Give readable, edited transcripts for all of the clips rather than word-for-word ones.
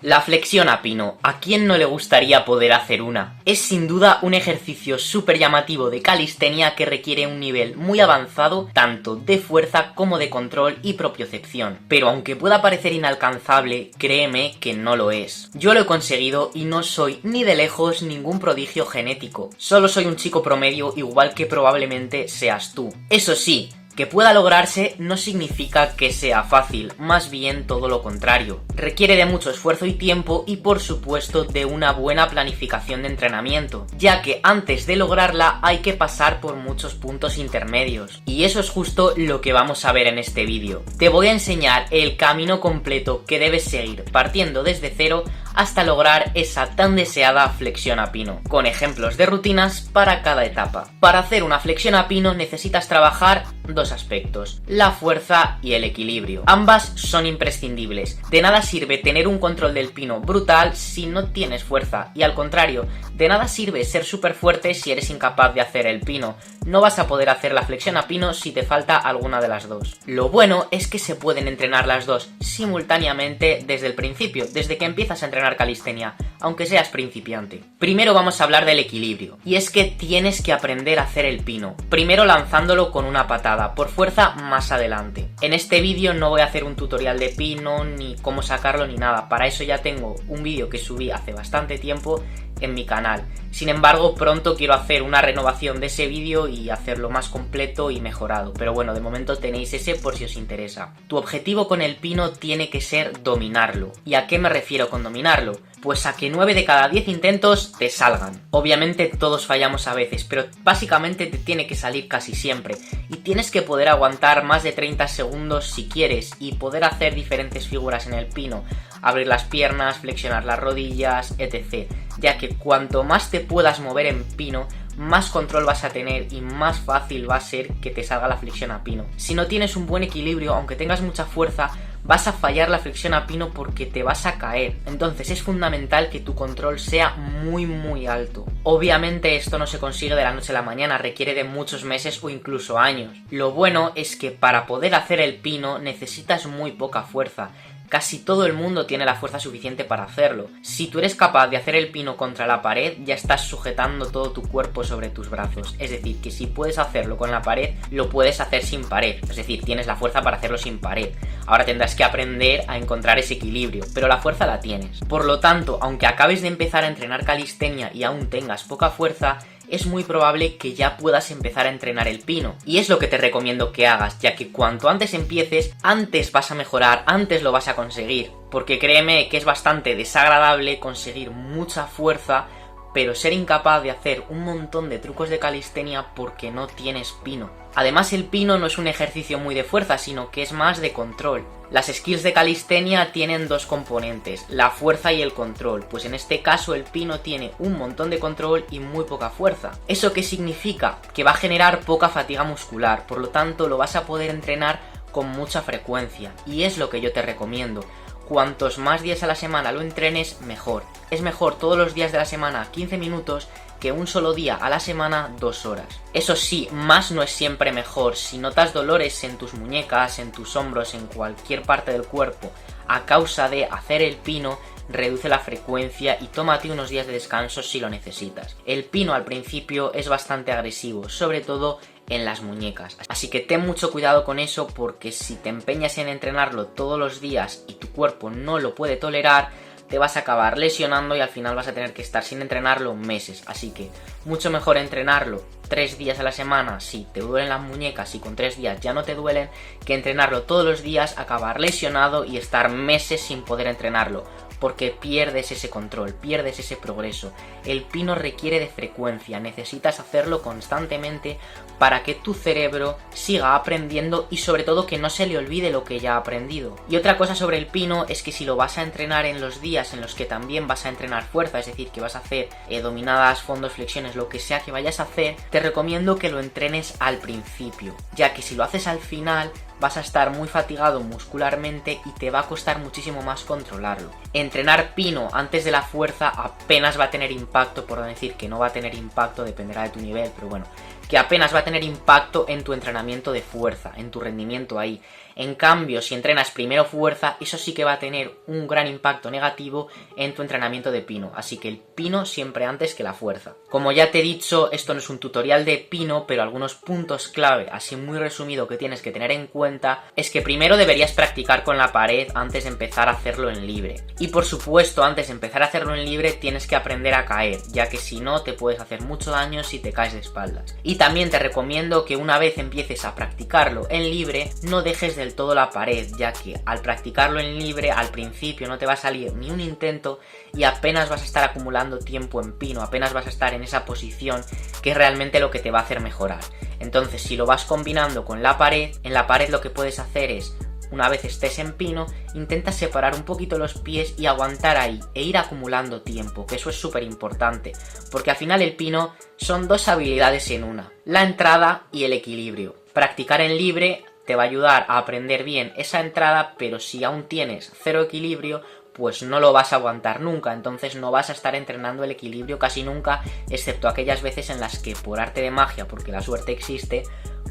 La flexión a pino, ¿a quién no le gustaría poder hacer una? Es sin duda un ejercicio súper llamativo de calistenia que requiere un nivel muy avanzado tanto de fuerza como de control y propiocepción. Pero aunque pueda parecer inalcanzable, créeme que no lo es. Yo lo he conseguido y no soy ni de lejos ningún prodigio genético. Solo soy un chico promedio igual que probablemente seas tú. Eso sí, que pueda lograrse no significa que sea fácil, más bien todo lo contrario. Requiere de mucho esfuerzo y tiempo y por supuesto de una buena planificación de entrenamiento, ya que antes de lograrla hay que pasar por muchos puntos intermedios. Y eso es justo lo que vamos a ver en este vídeo. Te voy a enseñar el camino completo que debes seguir partiendo desde cero hasta lograr esa tan deseada flexión a pino, con ejemplos de rutinas para cada etapa. Para hacer una flexión a pino necesitas trabajar dos aspectos, la fuerza y el equilibrio. Ambas son imprescindibles. De nada sirve tener un control del pino brutal si no tienes fuerza, y al contrario, de nada sirve ser súper fuerte si eres incapaz de hacer el pino. No vas a poder hacer la flexión a pino si te falta alguna de las dos. Lo bueno es que se pueden entrenar las dos simultáneamente desde el principio, desde que empiezas a entrenar calistenia, aunque seas principiante. Primero vamos a hablar del equilibrio, y es que tienes que aprender a hacer el pino, primero lanzándolo con una patada, por fuerza más adelante. En este vídeo no voy a hacer un tutorial de pino, ni cómo sacarlo, ni nada, para eso ya tengo un vídeo que subí hace bastante tiempo en mi canal. Sin embargo, pronto quiero hacer una renovación de ese vídeo y hacerlo más completo y mejorado, pero bueno, de momento tenéis ese por si os interesa. Tu objetivo con el pino tiene que ser dominarlo. ¿Y a qué me refiero con dominarlo? Pues a que 9 de cada 10 intentos te salgan. Obviamente todos fallamos a veces, pero básicamente te tiene que salir casi siempre. Y tienes que poder aguantar más de 30 segundos si quieres y poder hacer diferentes figuras en el pino. Abrir las piernas, flexionar las rodillas, etc. Ya que cuanto más te puedas mover en pino, más control vas a tener y más fácil va a ser que te salga la flexión a pino. Si no tienes un buen equilibrio, aunque tengas mucha fuerza, vas a fallar la flexión a pino porque te vas a caer. Entonces es fundamental que tu control sea muy alto. Obviamente esto no se consigue de la noche a la mañana, requiere de muchos meses o incluso años. Lo bueno es que para poder hacer el pino necesitas muy poca fuerza. Casi todo el mundo tiene la fuerza suficiente para hacerlo. Si tú eres capaz de hacer el pino contra la pared, ya estás sujetando todo tu cuerpo sobre tus brazos. Es decir, que si puedes hacerlo con la pared, lo puedes hacer sin pared. Es decir, tienes la fuerza para hacerlo sin pared. Ahora tendrás que aprender a encontrar ese equilibrio, pero la fuerza la tienes. Por lo tanto, aunque acabes de empezar a entrenar calistenia y aún tengas poca fuerza, es muy probable que ya puedas empezar a entrenar el pino. Y es lo que te recomiendo que hagas, ya que cuanto antes empieces, antes vas a mejorar, antes lo vas a conseguir. Porque créeme que es bastante desagradable conseguir mucha fuerza, pero ser incapaz de hacer un montón de trucos de calistenia porque no tienes pino. Además, el pino no es un ejercicio muy de fuerza, sino que es más de control. Las skills de calistenia tienen dos componentes, la fuerza y el control, pues en este caso el pino tiene un montón de control y muy poca fuerza. ¿Eso qué significa? Que va a generar poca fatiga muscular, por lo tanto lo vas a poder entrenar con mucha frecuencia, y es lo que yo te recomiendo. Cuantos más días a la semana lo entrenes, mejor. Es mejor todos los días de la semana 15 minutos que un solo día a la semana 2 horas. Eso sí, más no es siempre mejor. Si notas dolores en tus muñecas, en tus hombros, en cualquier parte del cuerpo a causa de hacer el pino, reduce la frecuencia y tómate unos días de descanso si lo necesitas. El pino al principio es bastante agresivo, sobre todo en las muñecas. Así que ten mucho cuidado con eso, porque si te empeñas en entrenarlo todos los días y tu cuerpo no lo puede tolerar, te vas a acabar lesionando y al final vas a tener que estar sin entrenarlo meses. Así que mucho mejor entrenarlo 3 días a la semana si te duelen las muñecas y con 3 días ya no te duelen, que entrenarlo todos los días, acabar lesionado y estar meses sin poder entrenarlo. Porque pierdes ese control, pierdes ese progreso. El pino requiere de frecuencia, necesitas hacerlo constantemente para que tu cerebro siga aprendiendo y sobre todo que no se le olvide lo que ya ha aprendido. Y otra cosa sobre el pino es que si lo vas a entrenar en los días en los que también vas a entrenar fuerza, es decir, que vas a hacer dominadas, fondos, flexiones, lo que sea que vayas a hacer, te recomiendo que lo entrenes al principio, ya que si lo haces al final vas a estar muy fatigado muscularmente y te va a costar muchísimo más controlarlo. Entrenar pino antes de la fuerza apenas va a tener impacto, por no decir que no va a tener impacto, dependerá de tu nivel, pero bueno, que apenas va a tener impacto en tu entrenamiento de fuerza, en tu rendimiento ahí. En cambio, si entrenas primero fuerza, eso sí que va a tener un gran impacto negativo en tu entrenamiento de pino, así que el pino siempre antes que la fuerza. Como ya te he dicho, esto no es un tutorial de pino, pero algunos puntos clave, así muy resumido, que tienes que tener en cuenta, es que primero deberías practicar con la pared antes de empezar a hacerlo en libre. Y por supuesto, antes de empezar a hacerlo en libre, tienes que aprender a caer, ya que si no, te puedes hacer mucho daño si te caes de espaldas. Y también te recomiendo que una vez empieces a practicarlo en libre, no dejes del todo la pared, ya que al practicarlo en libre, al principio no te va a salir ni un intento y apenas vas a estar acumulando tiempo en pino, apenas vas a estar en esa posición, que es realmente lo que te va a hacer mejorar. Entonces, si lo vas combinando con la pared, en la pared lo que puedes hacer es, una vez estés en pino, intenta separar un poquito los pies y aguantar ahí e ir acumulando tiempo, que eso es súper importante, porque al final el pino son dos habilidades en una, la entrada y el equilibrio. Practicar en libre te va a ayudar a aprender bien esa entrada, pero si aún tienes cero equilibrio, pues no lo vas a aguantar nunca, entonces no vas a estar entrenando el equilibrio casi nunca, excepto aquellas veces en las que por arte de magia, porque la suerte existe,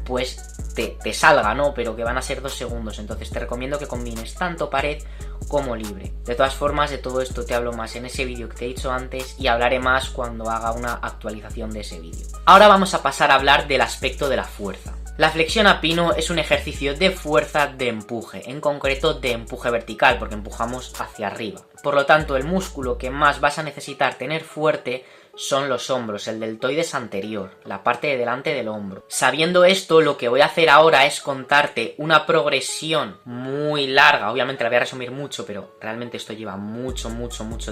pues te salga, ¿no? Pero que van a ser 2 segundos, entonces te recomiendo que combines tanto pared como libre. De todas formas, de todo esto te hablo más en ese vídeo que te he dicho antes y hablaré más cuando haga una actualización de ese vídeo. Ahora vamos a pasar a hablar del aspecto de la fuerza. La flexión a pino es un ejercicio de fuerza de empuje, en concreto de empuje vertical, porque empujamos hacia arriba. Por lo tanto, el músculo que más vas a necesitar tener fuerte son los hombros, el deltoides anterior, la parte de delante del hombro. Sabiendo esto, lo que voy a hacer ahora es contarte una progresión muy larga, obviamente la voy a resumir mucho, pero realmente esto lleva mucho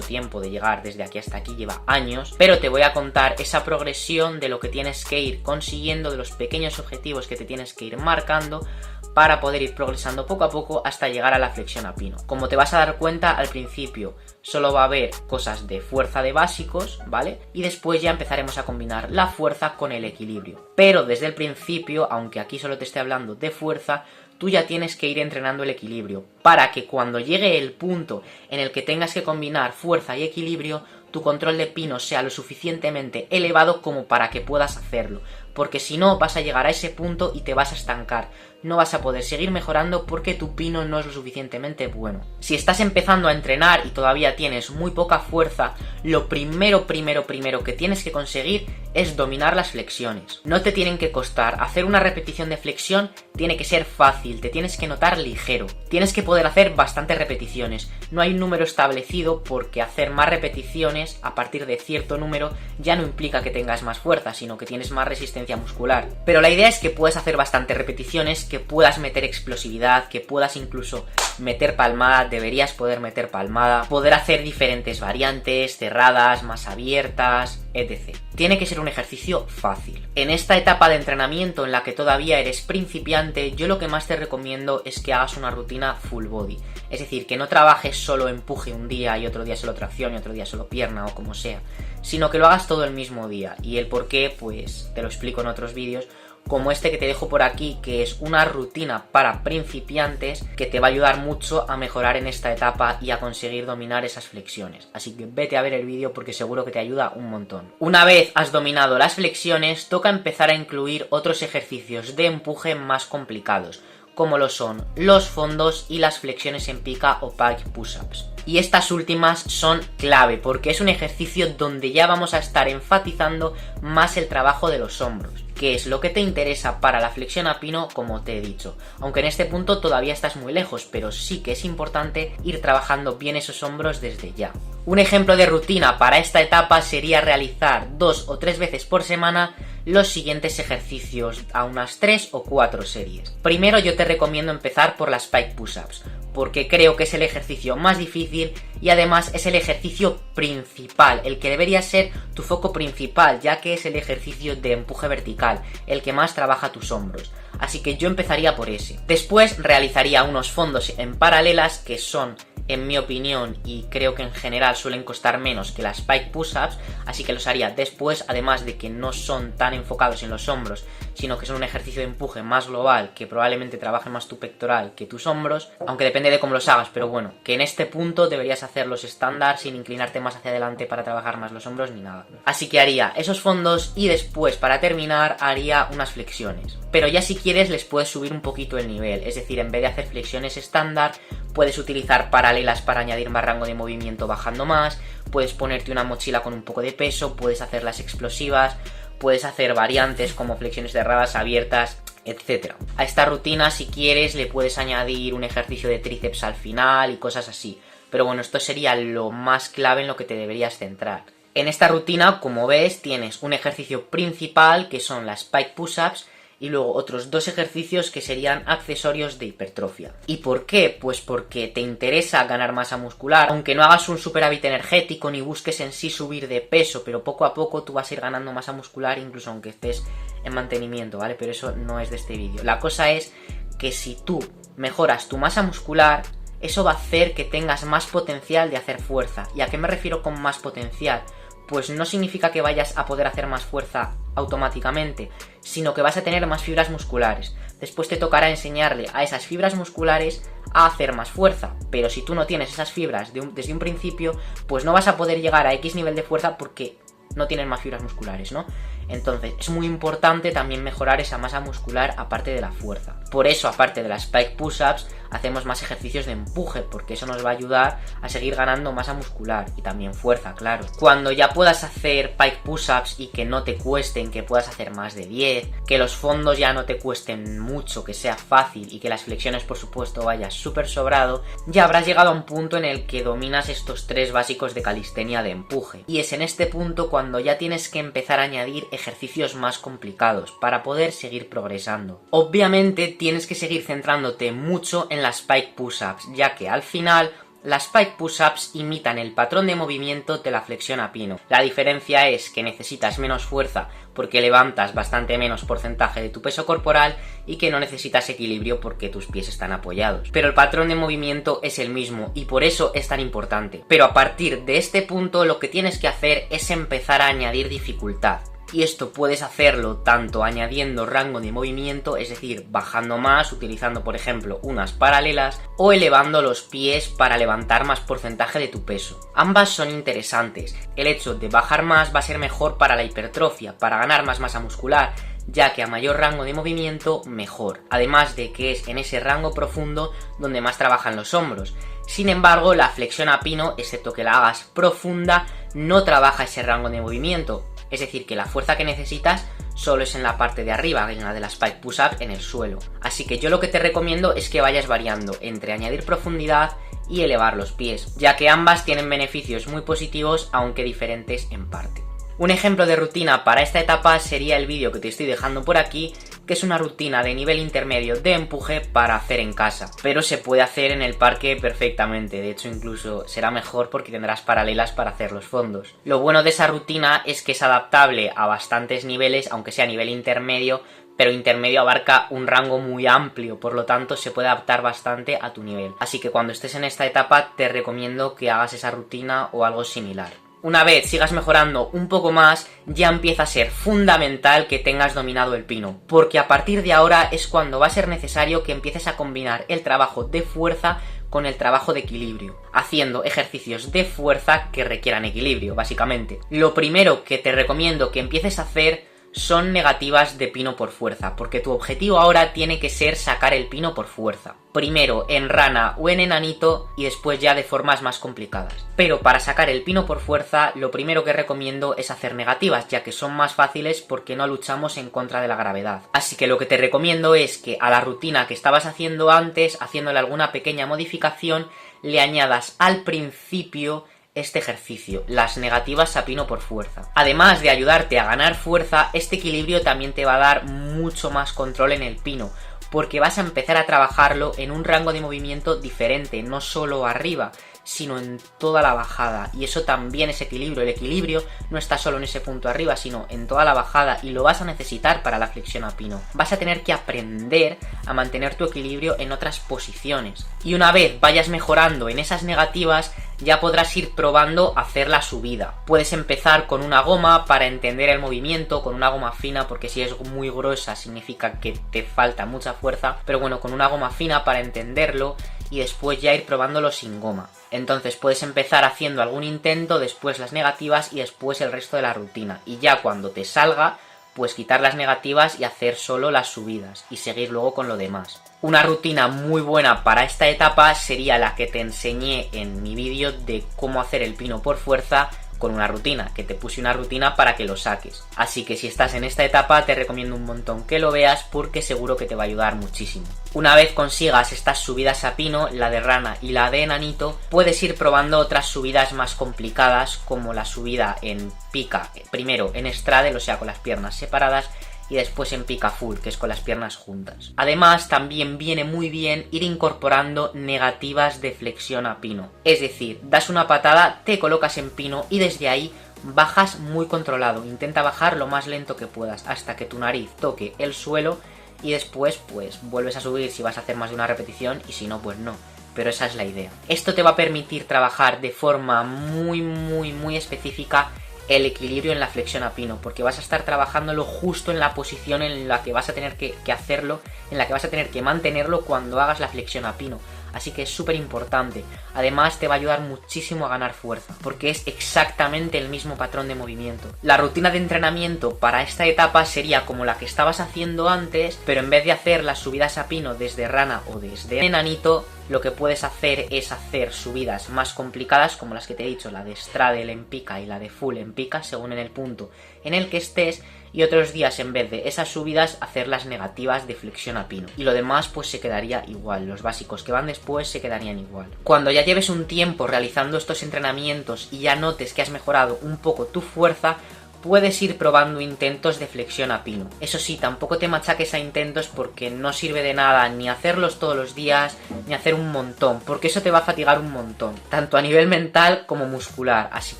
tiempo de llegar desde aquí hasta aquí, lleva años, pero te voy a contar esa progresión de lo que tienes que ir consiguiendo, de los pequeños objetivos que te tienes que ir marcando para poder ir progresando poco a poco hasta llegar a la flexión a pino. Como te vas a dar cuenta, al principio solo va a haber cosas de fuerza de básicos, ¿vale? Y después ya empezaremos a combinar la fuerza con el equilibrio. Pero desde el principio, aunque aquí solo te esté hablando de fuerza, tú ya tienes que ir entrenando el equilibrio, para que cuando llegue el punto en el que tengas que combinar fuerza y equilibrio, tu control de pino sea lo suficientemente elevado como para que puedas hacerlo, porque si no vas a llegar a ese punto y te vas a estancar, no vas a poder seguir mejorando porque tu pino no es lo suficientemente bueno. Si estás empezando a entrenar y todavía tienes muy poca fuerza, lo primero que tienes que conseguir es dominar las flexiones. No te tienen que costar, hacer una repetición de flexión tiene que ser fácil, te tienes que notar ligero, tienes que poder hacer bastantes repeticiones, no hay un número establecido porque hacer más repeticiones a partir de cierto número ya no implica que tengas más fuerza, sino que tienes más resistencia muscular. Pero la idea es que puedas hacer bastantes repeticiones, que puedas meter explosividad, que puedas incluso meter palmada, deberías poder meter palmada, poder hacer diferentes variantes, cerradas, más abiertas, etc. Tiene que ser un ejercicio fácil. En esta etapa de entrenamiento en la que todavía eres principiante, yo lo que más te recomiendo es que hagas una rutina full body. Es decir, que no trabajes solo empuje un día y otro día solo tracción y otro día solo pierna o como sea, sino que lo hagas todo el mismo día. Y el por qué, pues te lo explico en otros vídeos, como este que te dejo por aquí, que es una rutina para principiantes que te va a ayudar mucho a mejorar en esta etapa y a conseguir dominar esas flexiones. Así que vete a ver el vídeo porque seguro que te ayuda un montón. Una vez has dominado las flexiones, toca empezar a incluir otros ejercicios de empuje más complicados, como lo son los fondos y las flexiones en pica o pike push-ups. Y estas últimas son clave porque es un ejercicio donde ya vamos a estar enfatizando más el trabajo de los hombros, que es lo que te interesa para la flexión a pino, como te he dicho. Aunque en este punto todavía estás muy lejos, pero sí que es importante ir trabajando bien esos hombros desde ya. Un ejemplo de rutina para esta etapa sería realizar 2 o 3 veces por semana los siguientes ejercicios a unas 3 o 4 series. Primero yo te recomiendo empezar por las pike push-ups, porque creo que es el ejercicio más difícil y además es el ejercicio principal, el que debería ser tu foco principal, ya que es el ejercicio de empuje vertical, el que más trabaja tus hombros. Así que yo empezaría por ese. Después realizaría unos fondos en paralelas, que son en mi opinión, y creo que en general suelen costar menos que las pike push-ups, así que los haría después, además de que no son tan enfocados en los hombros, sino que son un ejercicio de empuje más global, que probablemente trabaje más tu pectoral que tus hombros, aunque depende de cómo los hagas, pero bueno, que en este punto deberías hacerlos estándar sin inclinarte más hacia adelante para trabajar más los hombros ni nada. Así que haría esos fondos y después, para terminar, haría unas flexiones. Pero ya si quieres les puedes subir un poquito el nivel, es decir, en vez de hacer flexiones estándar, puedes utilizar paralelas para añadir más rango de movimiento bajando más, puedes ponerte una mochila con un poco de peso, puedes hacer las explosivas, puedes hacer variantes como flexiones cerradas, abiertas, etc. A esta rutina, si quieres, le puedes añadir un ejercicio de tríceps al final y cosas así. Pero bueno, esto sería lo más clave en lo que te deberías centrar. En esta rutina, como ves, tienes un ejercicio principal que son las pike push-ups y luego otros 2 ejercicios que serían accesorios de hipertrofia. ¿Y por qué? Pues porque te interesa ganar masa muscular, aunque no hagas un superávit energético ni busques en sí subir de peso, pero poco a poco tú vas a ir ganando masa muscular incluso aunque estés en mantenimiento, ¿vale? Pero eso no es de este vídeo. La cosa es que si tú mejoras tu masa muscular, eso va a hacer que tengas más potencial de hacer fuerza. ¿Y a qué me refiero con más potencial? Pues no significa que vayas a poder hacer más fuerza automáticamente, sino que vas a tener más fibras musculares. Después te tocará enseñarle a esas fibras musculares a hacer más fuerza, pero si tú no tienes esas fibras desde un principio, pues no vas a poder llegar a X nivel de fuerza porque no tienes más fibras musculares, ¿no? Entonces es muy importante también mejorar esa masa muscular aparte de la fuerza. Por eso, aparte de las pike push-ups, hacemos más ejercicios de empuje, porque eso nos va a ayudar a seguir ganando masa muscular y también fuerza, claro. Cuando ya puedas hacer pike push-ups y que no te cuesten, que puedas hacer más de 10, que los fondos ya no te cuesten mucho, que sea fácil y que las flexiones, por supuesto, vayas súper sobrado, ya habrás llegado a un punto en el que dominas estos 3 básicos de calistenia de empuje. Y es en este punto cuando ya tienes que empezar a añadir ejercicios más complicados para poder seguir progresando. Obviamente tienes que seguir centrándote mucho en las pike push-ups, ya que al final las pike push-ups imitan el patrón de movimiento de la flexión a pino. La diferencia es que necesitas menos fuerza porque levantas bastante menos porcentaje de tu peso corporal y que no necesitas equilibrio porque tus pies están apoyados. Pero el patrón de movimiento es el mismo y por eso es tan importante. Pero a partir de este punto lo que tienes que hacer es empezar a añadir dificultad. Y esto puedes hacerlo tanto añadiendo rango de movimiento, es decir, bajando más, utilizando por ejemplo unas paralelas, o elevando los pies para levantar más porcentaje de tu peso. Ambas son interesantes. El hecho de bajar más va a ser mejor para la hipertrofia, para ganar más masa muscular, ya que a mayor rango de movimiento, mejor. Además de que es en ese rango profundo donde más trabajan los hombros. Sin embargo, la flexión a pino, excepto que la hagas profunda, no trabaja ese rango de movimiento. Es decir, que la fuerza que necesitas solo es en la parte de arriba, en la de las pike push-up en el suelo. Así que yo lo que te recomiendo es que vayas variando entre añadir profundidad y elevar los pies, ya que ambas tienen beneficios muy positivos, aunque diferentes en parte. Un ejemplo de rutina para esta etapa sería el vídeo que te estoy dejando por aquí, que es una rutina de nivel intermedio de empuje para hacer en casa, pero se puede hacer en el parque perfectamente. De hecho, incluso será mejor porque tendrás paralelas para hacer los fondos. Lo bueno de esa rutina es que es adaptable a bastantes niveles, aunque sea a nivel intermedio, pero intermedio abarca un rango muy amplio, por lo tanto se puede adaptar bastante a tu nivel. Así que cuando estés en esta etapa te recomiendo que hagas esa rutina o algo similar. Una vez sigas mejorando un poco más, ya empieza a ser fundamental que tengas dominado el pino, porque a partir de ahora es cuando va a ser necesario que empieces a combinar el trabajo de fuerza con el trabajo de equilibrio, haciendo ejercicios de fuerza que requieran equilibrio, básicamente. Lo primero que te recomiendo que empieces a hacer son negativas de pino por fuerza, porque tu objetivo ahora tiene que ser sacar el pino por fuerza. Primero en rana o en enanito y después ya de formas más complicadas. Pero para sacar el pino por fuerza, lo primero que recomiendo es hacer negativas, ya que son más fáciles porque no luchamos en contra de la gravedad. Así que lo que te recomiendo es que a la rutina que estabas haciendo antes, haciéndole alguna pequeña modificación, le añadas al principio este ejercicio, las negativas a pino por fuerza. Además de ayudarte a ganar fuerza, este equilibrio también te va a dar mucho más control en el pino, porque vas a empezar a trabajarlo en un rango de movimiento diferente, no solo arriba, sino en toda la bajada. Y eso también es equilibrio. El equilibrio no está solo en ese punto arriba, sino en toda la bajada, y lo vas a necesitar para la flexión a pino. Vas a tener que aprender a mantener tu equilibrio en otras posiciones. Y una vez vayas mejorando en esas negativas, ya podrás ir probando hacer la subida. Puedes empezar con una goma para entender el movimiento, con una goma fina, porque si es muy gruesa significa que te falta mucha fuerza, pero bueno, con una goma fina para entenderlo y después ya ir probándolo sin goma. Entonces puedes empezar haciendo algún intento, después las negativas y después el resto de la rutina. Y ya cuando te salga, pues quitar las negativas y hacer solo las subidas y seguir luego con lo demás. Una rutina muy buena para esta etapa sería la que te enseñé en mi vídeo de cómo hacer el pino por fuerza con una rutina, que te puse una rutina para que lo saques. Así que si estás en esta etapa te recomiendo un montón que lo veas porque seguro que te va a ayudar muchísimo. Una vez consigas estas subidas a pino, la de rana y la de enanito, puedes ir probando otras subidas más complicadas como la subida en pica, primero en straddle, o sea con las piernas separadas, y después en pica full, que es con las piernas juntas. Además, también viene muy bien ir incorporando negativas de flexión a pino. Es decir, das una patada, te colocas en pino y desde ahí bajas muy controlado. Intenta bajar lo más lento que puedas hasta que tu nariz toque el suelo y después pues vuelves a subir si vas a hacer más de una repetición y si no pues no. Pero esa es la idea. Esto te va a permitir trabajar de forma muy específica el equilibrio en la flexión a pino, porque vas a estar trabajándolo justo en la posición en la que vas a tener que hacerlo, en la que vas a tener que mantenerlo cuando hagas la flexión a pino. Así que es súper importante. Además te va a ayudar muchísimo a ganar fuerza, porque es exactamente el mismo patrón de movimiento. La rutina de entrenamiento para esta etapa sería como la que estabas haciendo antes, pero en vez de hacer las subidas a pino desde rana o desde enanito, lo que puedes hacer es hacer subidas más complicadas como las que te he dicho, la de straddle en pica y la de full en pica, según en el punto en el que estés, y otros días en vez de esas subidas hacer las negativas de flexión a pino. Y lo demás pues se quedaría igual, los básicos que van después se quedarían igual. Cuando ya lleves un tiempo realizando estos entrenamientos y ya notes que has mejorado un poco tu fuerza, puedes ir probando intentos de flexión a pino. Eso sí, tampoco te machaques a intentos porque no sirve de nada ni hacerlos todos los días, ni hacer un montón, porque eso te va a fatigar un montón, tanto a nivel mental como muscular, así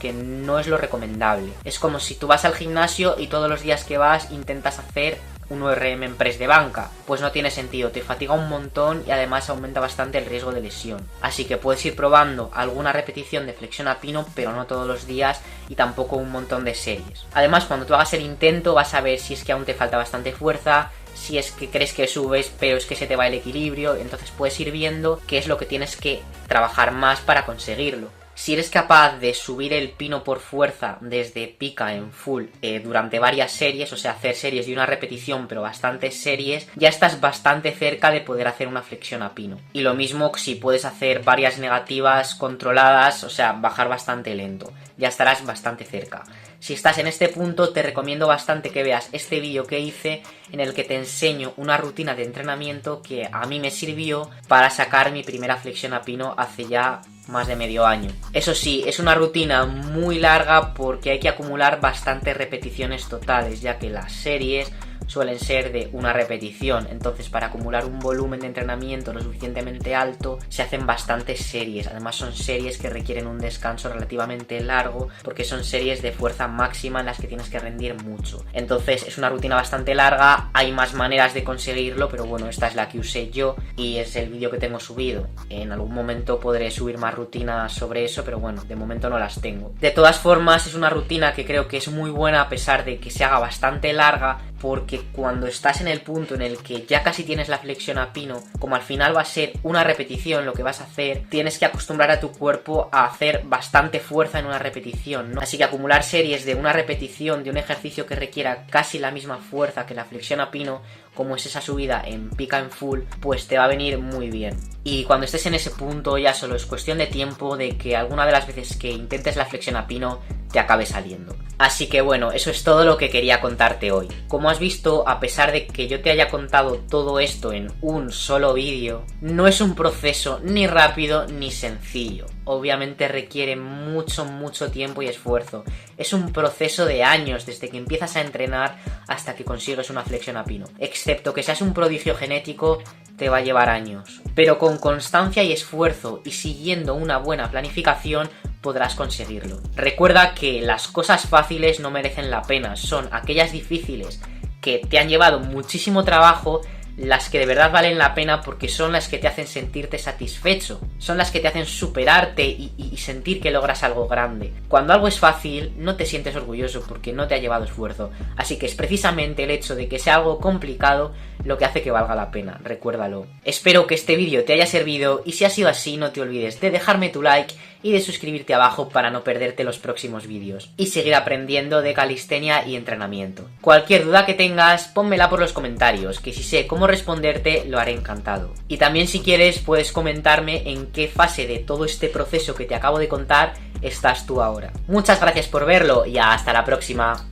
que no es lo recomendable. Es como si tú vas al gimnasio y todos los días que vas intentas hacer un ORM en press de banca, pues no tiene sentido, te fatiga un montón y además aumenta bastante el riesgo de lesión. Así que puedes ir probando alguna repetición de flexión a pino, pero no todos los días y tampoco un montón de series. Además, cuando tú hagas el intento vas a ver si es que aún te falta bastante fuerza, si es que crees que subes pero es que se te va el equilibrio, entonces puedes ir viendo qué es lo que tienes que trabajar más para conseguirlo. Si eres capaz de subir el pino por fuerza desde pica en full durante varias series, o sea, hacer series de una repetición pero bastantes series, ya estás bastante cerca de poder hacer una flexión a pino. Y lo mismo si puedes hacer varias negativas controladas, o sea, bajar bastante lento, ya estarás bastante cerca. Si estás en este punto, te recomiendo bastante que veas este vídeo que hice en el que te enseño una rutina de entrenamiento que a mí me sirvió para sacar mi primera flexión a pino hace ya más de medio año. Eso sí, es una rutina muy larga porque hay que acumular bastantes repeticiones totales, ya que las series suelen ser de una repetición, entonces para acumular un volumen de entrenamiento lo suficientemente alto se hacen bastantes series. Además son series que requieren un descanso relativamente largo porque son series de fuerza máxima en las que tienes que rendir mucho. Entonces es una rutina bastante larga, hay más maneras de conseguirlo, pero bueno, esta es la que usé yo y es el vídeo que tengo subido. En algún momento podré subir más rutinas sobre eso, pero bueno, de momento no las tengo. De todas formas, es una rutina que creo que es muy buena a pesar de que se haga bastante larga, porque cuando estás en el punto en el que ya casi tienes la flexión a pino, como al final va a ser una repetición lo que vas a hacer, tienes que acostumbrar a tu cuerpo a hacer bastante fuerza en una repetición, ¿no? Así que acumular series de una repetición de un ejercicio que requiera casi la misma fuerza que la flexión a pino, como es esa subida en pica en full, pues te va a venir muy bien. Y cuando estés en ese punto ya solo es cuestión de tiempo de que alguna de las veces que intentes la flexión a pino te acabe saliendo. Así que bueno, eso es todo lo que quería contarte hoy. Como has visto, a pesar de que yo te haya contado todo esto en un solo vídeo, no es un proceso ni rápido ni sencillo. Obviamente requiere mucho tiempo y esfuerzo. Es un proceso de años desde que empiezas a entrenar hasta que consigues una flexión a pino. Excepto que seas un prodigio genético, te va a llevar años, pero con constancia y esfuerzo y siguiendo una buena planificación podrás conseguirlo. Recuerda que las cosas fáciles no merecen la pena, son aquellas difíciles que te han llevado muchísimo trabajo las que de verdad valen la pena, porque son las que te hacen sentirte satisfecho, son las que te hacen superarte y sentir que logras algo grande. Cuando algo es fácil no te sientes orgulloso porque no te ha llevado esfuerzo, así que es precisamente el hecho de que sea algo complicado lo que hace que valga la pena, recuérdalo. Espero que este vídeo te haya servido y si ha sido así no te olvides de dejarme tu like y de suscribirte abajo para no perderte los próximos vídeos y seguir aprendiendo de calistenia y entrenamiento. Cualquier duda que tengas, pónmela por los comentarios, que si sé cómo responderte lo haré encantado. Y también si quieres puedes comentarme en qué fase de todo este proceso que te acabo de contar estás tú ahora. Muchas gracias por verlo y hasta la próxima.